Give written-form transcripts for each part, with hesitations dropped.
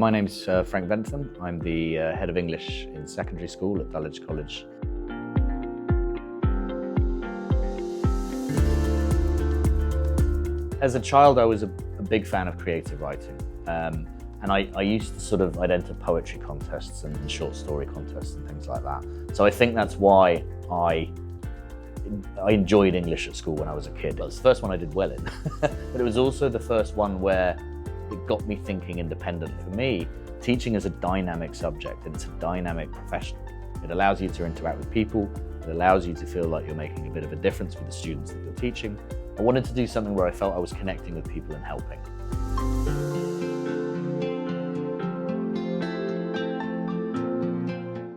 My name's Frank Ventham. I'm the head of English in secondary school at Dulwich College. As a child, I was a big fan of creative writing. And I used to I'd enter poetry contests and short story contests and things like that. So I think that's why I enjoyed English at school when I was a kid. It was the first one I did well in, but it was also the first one where it got me thinking independently. For me, teaching is a dynamic subject and it's a dynamic profession. It allows you to interact with people. It allows you to feel like you're making a bit of a difference with the students that you're teaching. I wanted to do something where I felt I was connecting with people and helping.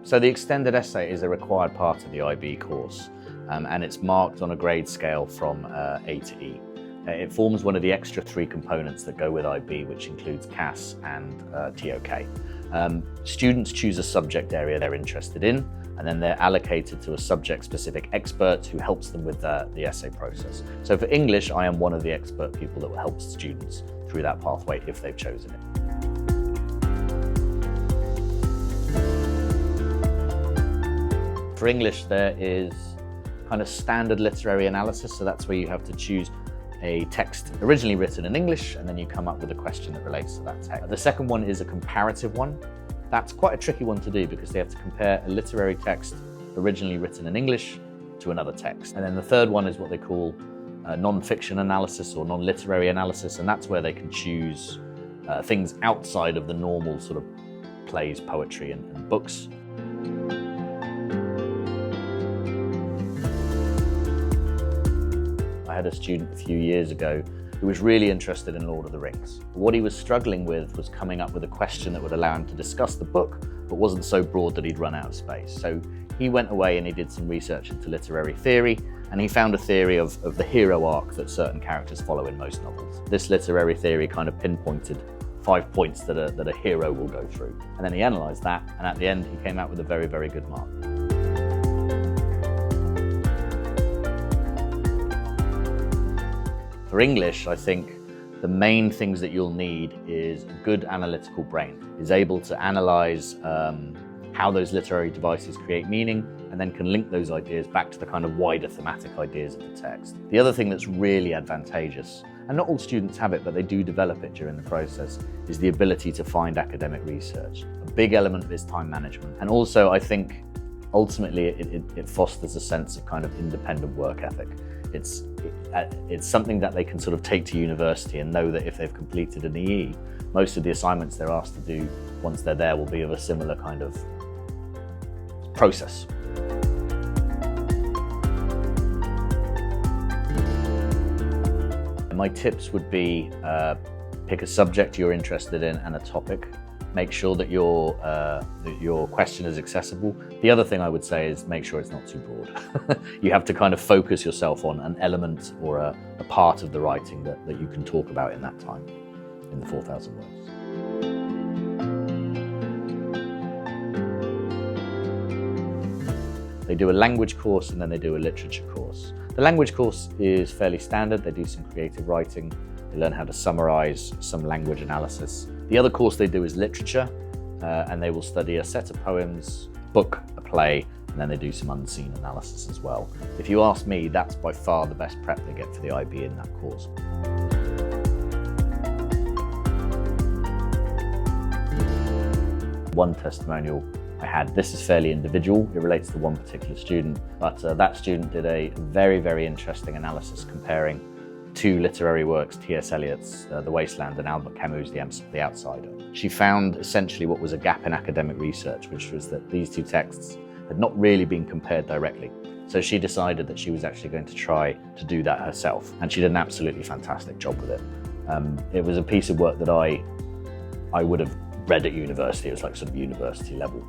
So the extended essay is a required part of the IB course, and it's marked on a grade scale from A to E. It forms one of the extra 3 components that go with IB, which includes CAS and TOK. Students choose a subject area they're interested in, and then they're allocated to a subject-specific expert who helps them with the essay process. So for English, I am one of the expert people that will help students through that pathway if they've chosen it. For English, there is kind of standard literary analysis, so that's where you have to choose a text originally written in English, and then you come up with a question that relates to that text. The second one is a comparative one. That's quite a tricky one to do because they have to compare a literary text originally written in English to another text. And then the third one is what they call non-fiction analysis or non-literary analysis, and that's where they can choose things outside of the normal sort of plays, poetry, and books. I had a student a few years ago who was really interested in Lord of the Rings. What he was struggling with was coming up with a question that would allow him to discuss the book, but wasn't so broad that he'd run out of space. So he went away and he did some research into literary theory, and he found a theory of the hero arc that certain characters follow in most novels. This literary theory kind of pinpointed 5 points that a hero will go through. And then he analysed that, and at the end he came out with a very, very good mark. For English, I think the main things that you'll need is a good analytical brain, is able to analyse how those literary devices create meaning, and then can link those ideas back to the kind of wider thematic ideas of the text. The other thing that's really advantageous, and not all students have it, but they do develop it during the process, is the ability to find academic research. A big element of it is time management. And also, I think, ultimately, it fosters a sense of kind of independent work ethic. It's something that they can sort of take to university and know that if they've completed an EE, most of the assignments they're asked to do once they're there will be of a similar kind of process. My tips would be pick a subject you're interested in and a topic. Make sure that your question is accessible. The other thing I would say is make sure it's not too broad. You have to kind of focus yourself on an element or a part of the writing that you can talk about in that time, in the 4,000 words. They do a language course and then they do a literature course. The language course is fairly standard. They do some creative writing. They learn how to summarise some language analysis. The other course they do is literature, and they will study a set of poems, book, a play, and then they do some unseen analysis as well. If you ask me, that's by far the best prep they get for the IB in that course. One testimonial I had, this is fairly individual, it relates to one particular student, but that student did a very, very interesting analysis comparing 2 literary works, T.S. Eliot's The Wasteland and Albert Camus' The Outsider. She found essentially what was a gap in academic research, which was that these 2 texts had not really been compared directly. So she decided that she was actually going to try to do that herself, and she did an absolutely fantastic job with it. It was a piece of work that I would have read at university. It was like sort of university level.